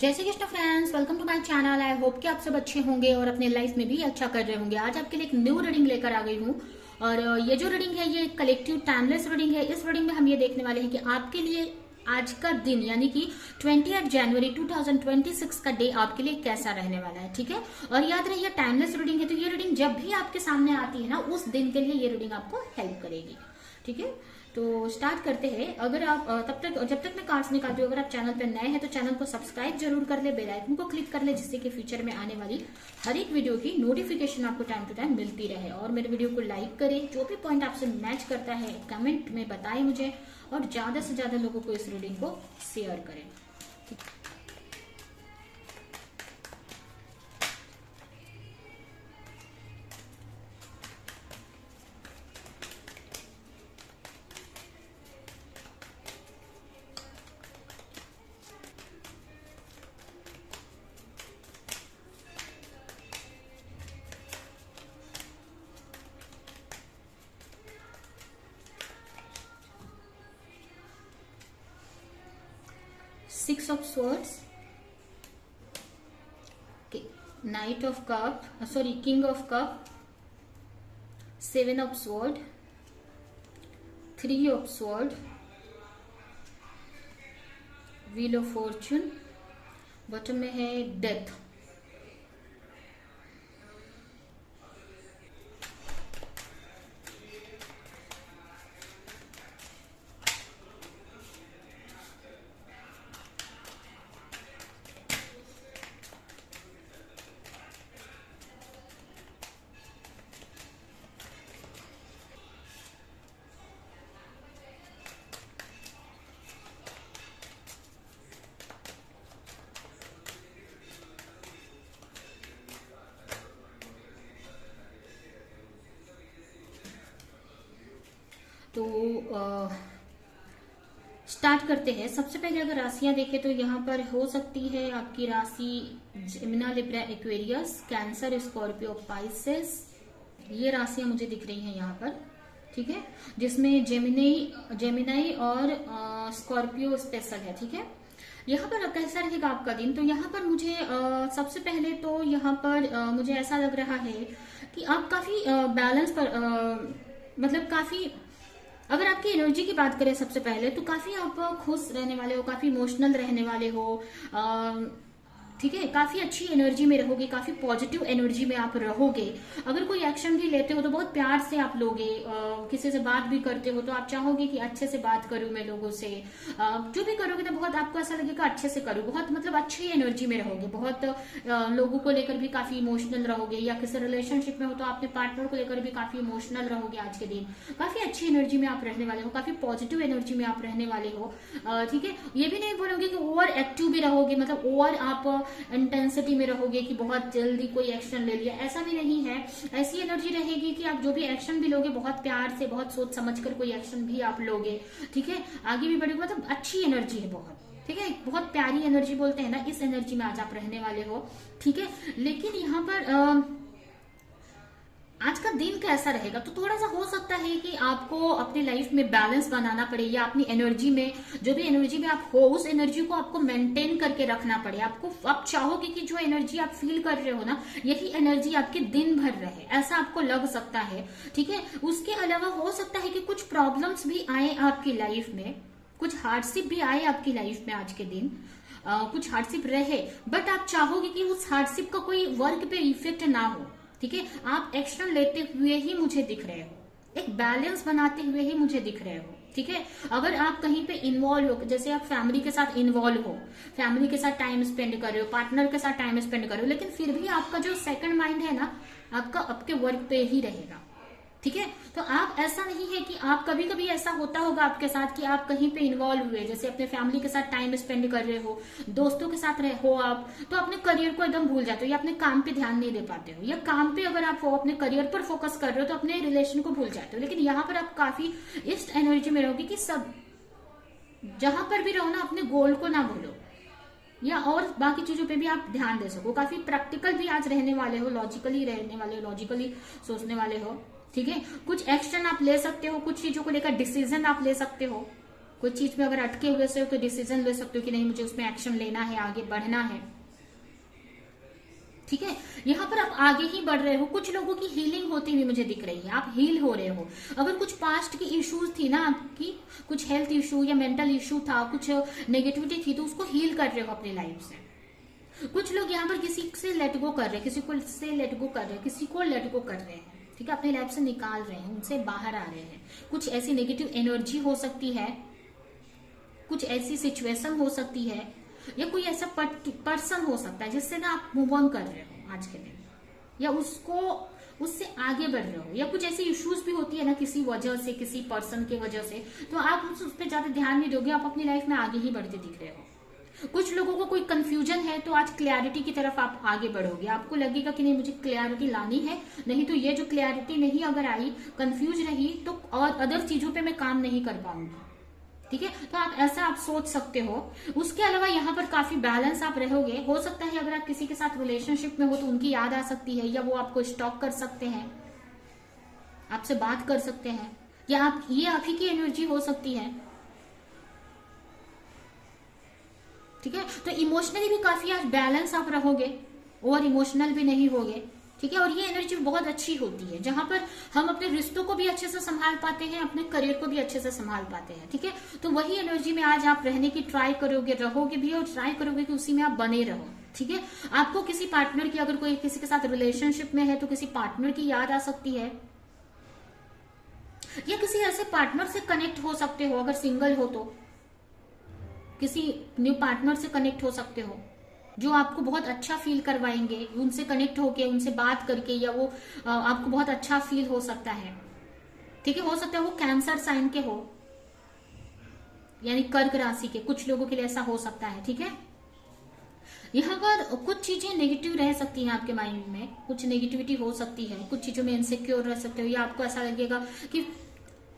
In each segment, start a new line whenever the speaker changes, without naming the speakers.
जय Shri Krishna friends, welcome to my channel. I hope कि आप सब अच्छे होंगे और अपने लाइफ में भी अच्छा कर रहे होंगे। आज आपके लिए एक न्यू रीडिंग लेकर आ गई हूँ और ये जो रीडिंग है ये कलेक्टिव टाइमलेस रीडिंग है। इस रीडिंग में हम ये देखने वाले हैं कि आपके लिए आज का दिन यानी कि 28 जनवरी 2026 का डे आपके लिए कैसा रहने वाला है। ठीक है, और याद रहिए टाइमलेस रीडिंग है तो ये रीडिंग जब भी आपके सामने आती है ना उस दिन के लिए ये रीडिंग आपको हेल्प करेगी। ठीक है, तो स्टार्ट करते हैं। अगर आप जब तक मैं कार्ड्स निकालती हूँ, अगर आप चैनल पर नए हैं तो चैनल को सब्सक्राइब जरूर कर ले, बेल आइकन को क्लिक कर ले, जिससे कि फ्यूचर में आने वाली हर एक वीडियो की नोटिफिकेशन आपको टाइम टू टाइम मिलती रहे। और मेरे वीडियो को लाइक करें, जो भी पॉइंट आपसे मैच करता है कमेंट में बताएं मुझे, और ज्यादा से ज्यादा लोगों को इस रीडिंग को शेयर करें। 6 of swords, knight of cup, king of cup, 7 of sword, 3 of sword, wheel of fortune, bottom में है डेथ। तो स्टार्ट करते हैं। सबसे पहले अगर राशियां देखें तो यहाँ पर हो सकती है आपकी राशि Gemini, Libra, Aquarius, Cancer, Scorpio, Pisces. ये राशियां मुझे दिख रही हैं यहाँ पर। ठीक है, जिसमें जेमिनाई और स्कॉर्पियो स्पेशल है। ठीक है, यहाँ पर कैसा रहेगा आपका दिन, तो यहाँ पर मुझे सबसे पहले तो यहाँ पर मुझे ऐसा लग रहा है कि आप काफी बैलेंस पर मतलब काफी, अगर आपकी एनर्जी की बात करें सबसे पहले तो काफी आप खुश रहने वाले हो, काफी इमोशनल रहने वाले हो। ठीक है, काफी अच्छी एनर्जी में रहोगे, काफी पॉजिटिव एनर्जी में आप रहोगे। अगर कोई एक्शन भी लेते हो तो बहुत प्यार से आप लोगे। किसी से बात भी करते हो तो आप चाहोगे कि अच्छे से बात करूं मैं लोगों से। जो भी करोगे तो बहुत आपको ऐसा लगेगा अच्छे से करूं, बहुत मतलब अच्छी एनर्जी में रहोगे। बहुत लोगों को लेकर भी काफी इमोशनल रहोगे, या किसी रिलेशनशिप में हो तो अपने पार्टनर को लेकर भी काफी इमोशनल रहोगे। आज के दिन काफी अच्छी एनर्जी में आप रहने वाले हो, काफी पॉजिटिव एनर्जी में आप रहने वाले हो। ठीक है, ये भी नहीं बोलोगे कि ओवर एक्टिव भी रहोगे, मतलब ओवर आप इंटेंसिटी में रहोगे कि बहुत जल्दी कोई एक्शन ले लिया, ऐसा भी नहीं है। ऐसी एनर्जी रहेगी कि आप जो भी एक्शन भी लोगे बहुत प्यार से, बहुत सोच समझकर कोई एक्शन भी आप लोगे। ठीक है, आगे भी बढ़ोगे, मतलब अच्छी एनर्जी है बहुत। ठीक है, बहुत प्यारी एनर्जी बोलते हैं ना, इस एनर्जी में आज आप रहने वाले हो। ठीक है, लेकिन यहाँ पर आज का दिन कैसा रहेगा, तो थोड़ा सा हो सकता है कि आपको अपनी लाइफ में बैलेंस बनाना पड़े, या अपनी एनर्जी में जो भी एनर्जी में आप हो उस एनर्जी को आपको मेंटेन करके रखना पड़े। आप चाहोगे कि जो एनर्जी आप फील कर रहे हो ना यही एनर्जी आपके दिन भर रहे, ऐसा आपको लग सकता है। ठीक है, उसके अलावा हो सकता है कि कुछ प्रॉब्लम्स भी आए आपकी लाइफ में, कुछ हार्डशिप भी आए आपकी लाइफ में आज के दिन। कुछ हार्डशिप रहे, बट आप चाहोगे कि उस हार्डशिप का कोई वर्क पे इफेक्ट ना हो। ठीक है, आप एक्शन लेते हुए ही मुझे दिख रहे हो, एक बैलेंस बनाते हुए ही मुझे दिख रहे हो। ठीक है, अगर आप कहीं पे इन्वॉल्व हो, जैसे आप फैमिली के साथ इन्वॉल्व हो, फैमिली के साथ टाइम स्पेंड कर रहे हो, पार्टनर के साथ टाइम स्पेंड कर रहे हो, लेकिन फिर भी आपका जो सेकंड माइंड है ना आपका आपके वर्क पे ही रहेगा। ठीक है, तो आप ऐसा नहीं है कि आप कभी कभी ऐसा होता होगा आपके साथ कि आप कहीं पे इन्वॉल्व हुए, जैसे अपने फैमिली के साथ टाइम स्पेंड कर रहे हो, दोस्तों के साथ रहे हो आप, तो अपने करियर को एकदम भूल जाते हो, या अपने काम पे ध्यान नहीं दे पाते हो, या काम पे अगर आप अपने करियर पर फोकस कर रहे हो तो अपने रिलेशन को भूल जाते हो। लेकिन यहाँ पर आप काफी इस एनर्जी में रहोगे कि सब जहां पर भी रहो ना अपने गोल को ना भूलो, या और बाकी चीजों पे भी आप ध्यान दे सको। काफी प्रैक्टिकल भी आज रहने वाले हो, लॉजिकली रहने वाले हो, लॉजिकली सोचने वाले हो। ठीक है, कुछ एक्शन आप ले सकते हो, कुछ चीजों को लेकर डिसीजन आप ले सकते हो। कोई चीज में अगर अटके हुए से हो तो डिसीजन ले सकते हो कि नहीं मुझे उसमें एक्शन लेना है, आगे बढ़ना है। ठीक है, यहाँ पर आप आगे ही बढ़ रहे हो। कुछ लोगों की हीलिंग होती हुई मुझे दिख रही है, आप हील हो रहे हो। अगर कुछ पास्ट की इश्यूज थी ना आपकी, कुछ हेल्थ इशू या मेंटल इशू था, कुछ नेगेटिविटी थी, तो उसको हील कर रहे हो अपनी लाइफ से। कुछ लोग यहाँ पर किसी से लेट गो कर रहे हैं, किसी को से लेट गो कर रहे हैं, किसी को लेट गो कर रहे हैं। ठीक है, अपनी लाइफ से निकाल रहे हैं, उनसे बाहर आ रहे हैं। कुछ ऐसी नेगेटिव एनर्जी हो सकती है, कुछ ऐसी सिचुएशन हो सकती है, या कोई ऐसा पर्सन हो सकता है जिससे ना आप मूव ऑन कर रहे हो आज के दिन, या उससे आगे बढ़ रहे हो। या कुछ ऐसी इश्यूज भी होती है ना किसी वजह से, किसी पर्सन की वजह से, तो आप उस पर ज्यादा ध्यान नहीं दोगे, आप अपनी लाइफ में आगे ही बढ़ते दिख रहे हो। कुछ लोगों को कोई कंफ्यूजन है तो आज क्लैरिटी की तरफ आप आगे बढ़ोगे। आपको लगेगा कि नहीं मुझे क्लैरिटी लानी है, नहीं तो ये जो क्लैरिटी नहीं अगर आई, कंफ्यूज रही, तो और अदर चीजों पे मैं काम नहीं कर पाऊंगी। ठीक है, तो आप ऐसा आप सोच सकते हो। उसके अलावा यहाँ पर काफी बैलेंस आप रहोगे। हो सकता है अगर आप किसी के साथ रिलेशनशिप में हो तो उनकी याद आ सकती है, या वो आपको स्टॉक कर सकते हैं, आपसे बात कर सकते हैं, या ये आप ही की एनर्जी हो सकती है। ठीक है, तो इमोशनली भी काफी आज बैलेंस आप रहोगे, और इमोशनल भी नहीं होगे। ठीक है, और ये एनर्जी बहुत अच्छी होती है जहां पर हम अपने रिश्तों को भी अच्छे से संभाल पाते हैं, अपने करियर को भी अच्छे से संभाल पाते हैं। ठीक है, तो वही एनर्जी में आज आप रहने की ट्राई करोगे, रहोगे भी, और ट्राई करोगे कि उसी में आप बने रहो। ठीक है, आपको किसी पार्टनर की, अगर कोई किसी के साथ रिलेशनशिप में है तो किसी पार्टनर की याद आ सकती है, या किसी ऐसे पार्टनर से कनेक्ट हो सकते हो। अगर सिंगल हो तो किसी न्यू पार्टनर से कनेक्ट हो सकते हो जो आपको बहुत अच्छा फील करवाएंगे, उनसे कनेक्ट होके, उनसे बात करके, या वो आपको बहुत अच्छा फील हो सकता है। ठीक है, हो सकता है वो कैंसर साइन के हो, यानी कर्क राशि के, कुछ लोगों के लिए ऐसा हो सकता है। ठीक है, यहाँ पर कुछ चीजें नेगेटिव रह सकती हैं आपके माइंड में, कुछ नेगेटिविटी हो सकती है, कुछ चीजों में इनसिक्योर रह सकते हो, या आपको ऐसा लगेगा कि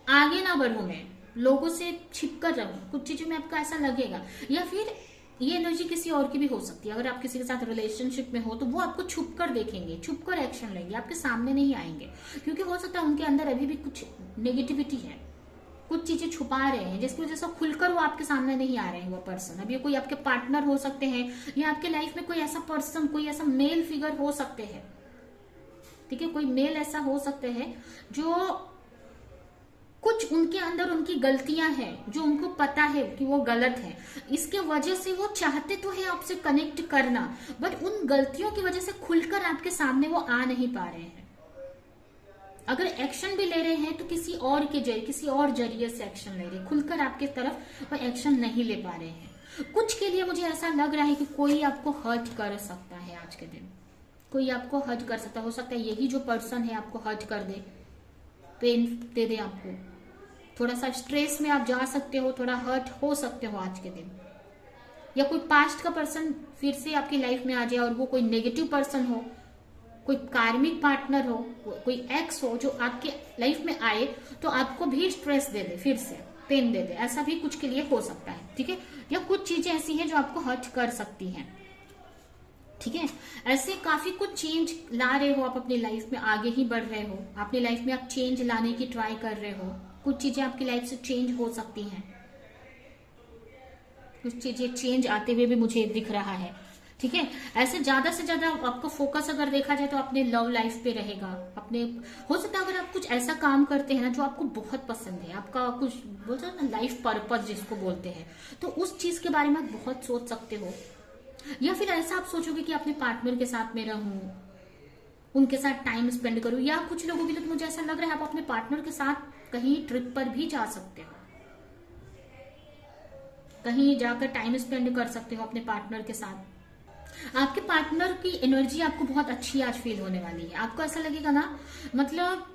आगे ना बढ़ूं मैं, लोगों से छिपकर रहूं, कुछ चीजों में आपको ऐसा लगेगा। या फिर ये एनर्जी किसी और की भी हो सकती है। अगर आप किसी के साथ रिलेशनशिप में हो तो वो आपको छुप कर देखेंगे, छुप कर एक्शन लेंगे, आपके सामने नहीं आएंगे, क्योंकि हो सकता है उनके अंदर अभी भी कुछ नेगेटिविटी है, कुछ चीजें छुपा रहे हैं, जिसकी वजह से खुलकर वो आपके सामने नहीं आ रहे हैं वो पर्सन। अब ये कोई आपके पार्टनर हो सकते हैं, या आपके लाइफ में कोई ऐसा पर्सन, कोई ऐसा मेल फिगर हो सकते हैं। ठीक है, कोई मेल ऐसा हो सकते हैं जो कुछ उनके अंदर उनकी गलतियां हैं, जो उनको पता है कि वो गलत है, इसके वजह से वो चाहते तो है आपसे कनेक्ट करना, बट उन गलतियों की वजह से खुलकर आपके सामने वो आ नहीं पा रहे हैं। अगर एक्शन भी ले रहे हैं तो किसी और के जरिए, किसी और जरिए से एक्शन ले रहे हैं, खुलकर आपके तरफ वो एक्शन नहीं ले पा रहे हैं। कुछ के लिए मुझे ऐसा लग रहा है कि कोई आपको हर्ट कर सकता है आज के दिन, कोई आपको हर्ट कर सकता है। हो सकता है यही जो पर्सन है आपको हर्ट कर दे, पेन दे दे आपको, थोड़ा सा स्ट्रेस में आप जा सकते हो, थोड़ा हर्ट हो सकते हो आज के दिन। या कोई पास्ट का पर्सन फिर से आपकी लाइफ में आ जाए, और वो कोई नेगेटिव पर्सन हो, कोई कार्मिक पार्टनर हो, कोई एक्स हो जो आपके लाइफ में आए तो आपको भी स्ट्रेस दे दे, फिर से पेन दे दे, ऐसा भी कुछ के लिए हो सकता है। ठीक है, या कुछ चीजें ऐसी हैं जो आपको हर्ट कर सकती हैं। ठीक है, ऐसे काफी कुछ चेंज ला रहे हो आप अपनी लाइफ में, आगे ही बढ़ रहे हो अपनी लाइफ में, आप चेंज लाने की ट्राई कर रहे हो। कुछ चीजें आपकी लाइफ से चेंज हो सकती हैं, कुछ चीजें चेंज आते हुए भी मुझे दिख रहा है। ठीक है, ऐसे ज्यादा से ज्यादा आपको फोकस अगर देखा जाए तो अपने लव लाइफ पे रहेगा। अपने हो सकता है अगर आप कुछ ऐसा काम करते हैं ना जो आपको बहुत पसंद है, आपका कुछ बोलते हैं ना लाइफ पर्पस जिसको बोलते हैं, तो उस चीज के बारे में आप बहुत सोच सकते हो। या फिर ऐसा आप सोचोगे कि अपने पार्टनर के साथ में रहूं, उनके साथ टाइम स्पेंड करूं। या कुछ लोगों के लिए तो मुझे ऐसा लग रहा है आप अपने पार्टनर के साथ कहीं ट्रिप पर भी जा सकते हो, कहीं जाकर टाइम स्पेंड कर सकते हो अपने पार्टनर के साथ। आपके पार्टनर की एनर्जी आपको बहुत अच्छी आज फील होने वाली है। आपको ऐसा लगेगा ना, मतलब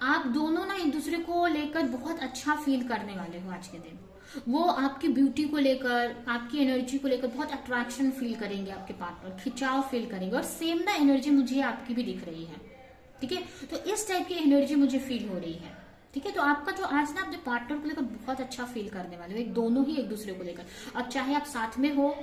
आप दोनों ना एक दूसरे को लेकर बहुत अच्छा फील करने वाले हो आज के दिन। वो आपकी ब्यूटी को लेकर, आपकी एनर्जी को लेकर बहुत अट्रैक्शन फील करेंगे, आपके पार्टनर खिंचाव फील करेंगे, और सेम ना एनर्जी मुझे आपकी भी दिख रही है। ठीक है, तो इस टाइप की एनर्जी मुझे फील हो रही है। ठीक है, तो आपका जो आज ना अपने पार्टनर को लेकर बहुत अच्छा फील करने वाले हो, एक दोनों ही एक दूसरे को लेकर। अब चाहे आप साथ में हो,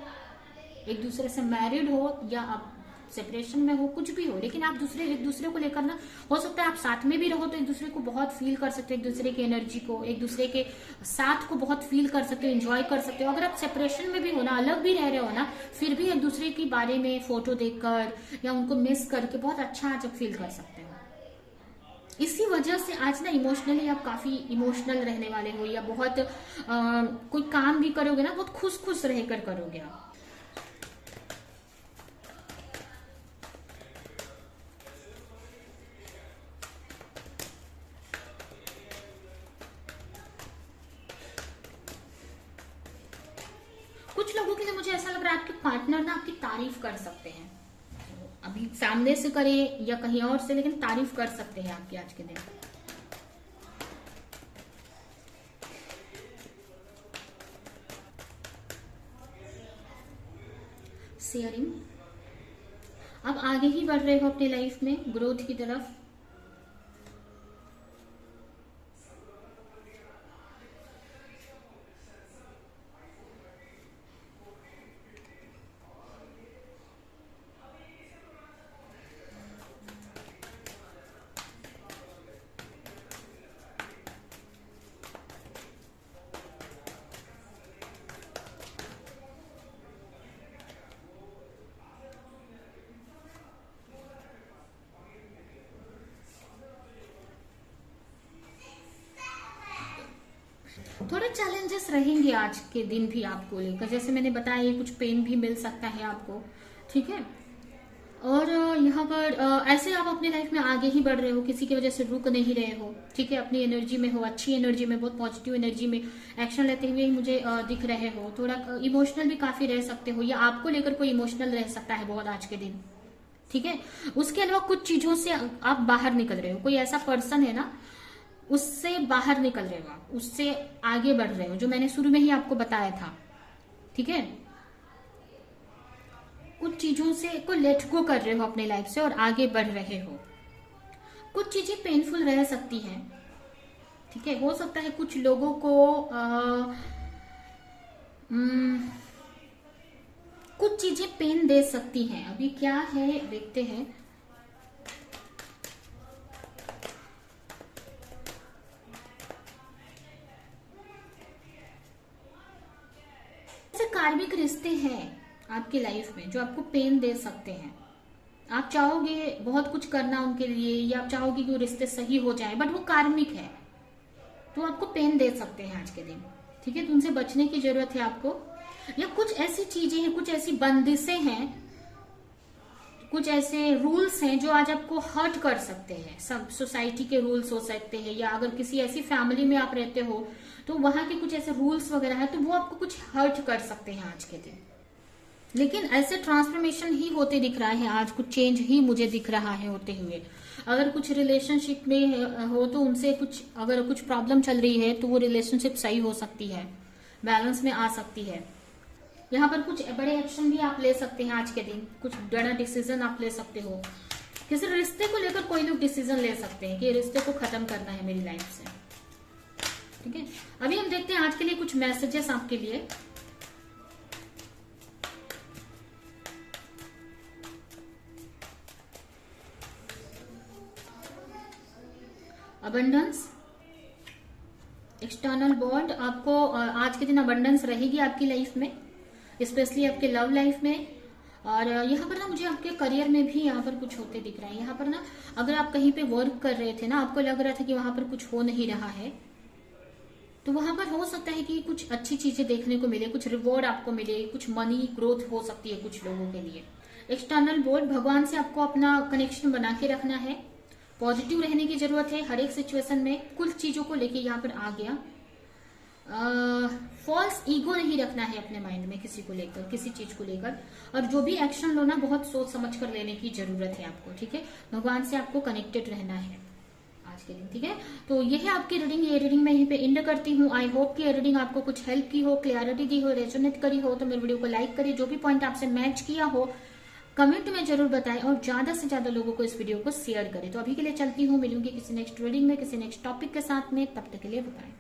एक दूसरे से मैरिड हो, या आप सेपरेशन में हो, कुछ भी हो, लेकिन आप एक दूसरे को लेकर ना, हो सकता है आप साथ में भी रहो तो एक दूसरे को बहुत फील कर सकते हो, एक दूसरे की एनर्जी को, एक दूसरे के साथ को बहुत फील कर सकते हो, एंजॉय कर सकते हो। अगर आप सेपरेशन में भी हो ना, अलग भी रह रहे हो ना, फिर भी एक दूसरे के बारे में फोटो देखकर या उनको मिस करके बहुत अच्छा आज फील कर सकते हो। इसी वजह से आज ना इमोशनली आप काफी इमोशनल रहने वाले हो, या बहुत कोई काम भी करोगे ना बहुत खुश खुश रहकर करोगे आप। कुछ लोगों के लिए मुझे ऐसा लग रहा है आपके पार्टनर ना आपकी तारीफ कर सकते हैं, अभी सामने से करे या कहीं और से, लेकिन तारीफ कर सकते हैं आपकी आज के दिन। शेयरिंग, अब आगे ही बढ़ रहे हो अपनी लाइफ में ग्रोथ की तरफ। थोड़े चैलेंजेस रहेंगे आज के दिन भी आपको लेकर, जैसे मैंने बताया ये कुछ पेन भी मिल सकता है आपको, ठीक है। और यहाँ पर ऐसे आप अपनी लाइफ में आगे ही बढ़ रहे हो, किसी की वजह से रुक नहीं रहे हो, ठीक है। अपनी एनर्जी में हो, अच्छी एनर्जी में, बहुत पॉजिटिव एनर्जी में एक्शन लेते हुए ही मुझे दिख रहे हो। थोड़ा इमोशनल भी काफी रह सकते हो, या आपको लेकर कोई इमोशनल रह सकता है बहुत आज के दिन, ठीक है। उसके अलावा कुछ चीजों से आप बाहर निकल रहे हो, कोई ऐसा पर्सन है ना उससे बाहर निकल रहे हो आप, उससे आगे बढ़ रहे हो, जो मैंने शुरू में ही आपको बताया था, ठीक है। कुछ चीजों से को लेट गो कर रहे हो अपने लाइफ से और आगे बढ़ रहे हो। कुछ चीजें पेनफुल रह सकती हैं, ठीक है। हो सकता है कुछ लोगों को कुछ चीजें पेन दे सकती हैं। अभी क्या है देखते हैं। कार्मिक रिश्ते हैं आपकी लाइफ में जो आपको पेन दे सकते हैं। आप चाहोगे बहुत कुछ करना उनके लिए, या आप चाहोगे कि वो रिश्ते सही हो जाए, बट वो कार्मिक है तो आपको पेन दे सकते हैं आज के दिन, ठीक है। तो उनसे बचने की जरूरत है आपको। या कुछ ऐसी चीजें हैं, कुछ ऐसी बंदिशें हैं, कुछ ऐसे रूल्स हैं जो आज आपको हर्ट कर सकते हैं। सब सोसाइटी के रूल्स हो सकते हैं, या अगर किसी ऐसी फैमिली में आप रहते हो तो वहां के कुछ ऐसे रूल्स वगैरह है, तो वो आपको कुछ हर्ट कर सकते हैं आज के दिन। लेकिन ऐसे ट्रांसफॉर्मेशन ही होते दिख रहा है आज, कुछ चेंज ही मुझे दिख रहा है होते हुए। अगर कुछ रिलेशनशिप में हो तो उनसे कुछ, अगर कुछ प्रॉब्लम चल रही है तो वो रिलेशनशिप सही हो सकती है, बैलेंस में आ सकती है। यहाँ पर कुछ बड़े एक्शन भी आप ले सकते हैं आज के दिन, कुछ बड़ा डिसीजन आप ले सकते हो। किसी रिश्ते को लेकर कोई लोग डिसीजन ले सकते हैं कि रिश्ते को खत्म करना है मेरी लाइफ से, ठीक है। अभी हम देखते हैं आज के लिए कुछ मैसेजेस आपके लिए। अबंडेंस, एक्सटर्नल वर्ल्ड, आपको आज के दिन अबंडेंस रहेगी आपकी लाइफ में, स्पेशली आपके लव लाइफ में। और यहाँ पर ना मुझे आपके करियर में भी यहाँ पर कुछ होते दिख रहा है। यहाँ पर ना अगर आप कहीं पे वर्क कर रहे थे ना, आपको लग रहा था कि वहां पर कुछ हो नहीं रहा है, तो वहां पर हो सकता है कि कुछ अच्छी चीजें देखने को मिले, कुछ रिवॉर्ड आपको मिले, कुछ मनी ग्रोथ हो सकती है कुछ लोगों के लिए। एक्सटर्नल वर्ल्ड, भगवान से आपको अपना कनेक्शन बना के रखना है, पॉजिटिव रहने की जरूरत है हर एक सिचुएशन में। कुछ चीजों को लेके यहाँ पर आ गया, फॉल्स ईगो नहीं रखना है अपने माइंड में किसी को लेकर, किसी चीज को लेकर। और जो भी एक्शन लो ना बहुत सोच समझ कर लेने की जरूरत है आपको, ठीक है। भगवान से आपको कनेक्टेड रहना है आज के दिन, ठीक है। तो ये है आपकी रीडिंग, ये रीडिंग मैं यहीं पे एंड करती हूँ। आई होप कि ये रीडिंग आपको कुछ हेल्प की हो, क्लियरिटी दी हो, रेजोनेट करी हो। तो मेरे वीडियो को लाइक करिए, जो भी पॉइंट आपसे मैच किया हो कमेंट में जरूर बताएं, और ज्यादा से ज्यादा लोगों को इस वीडियो को शेयर करें। तो अभी के लिए चलती हूँ, मिलूंगी किसी नेक्स्ट रीडिंग में, किसी नेक्स्ट टॉपिक के साथ में। तब तक के लिए बाय।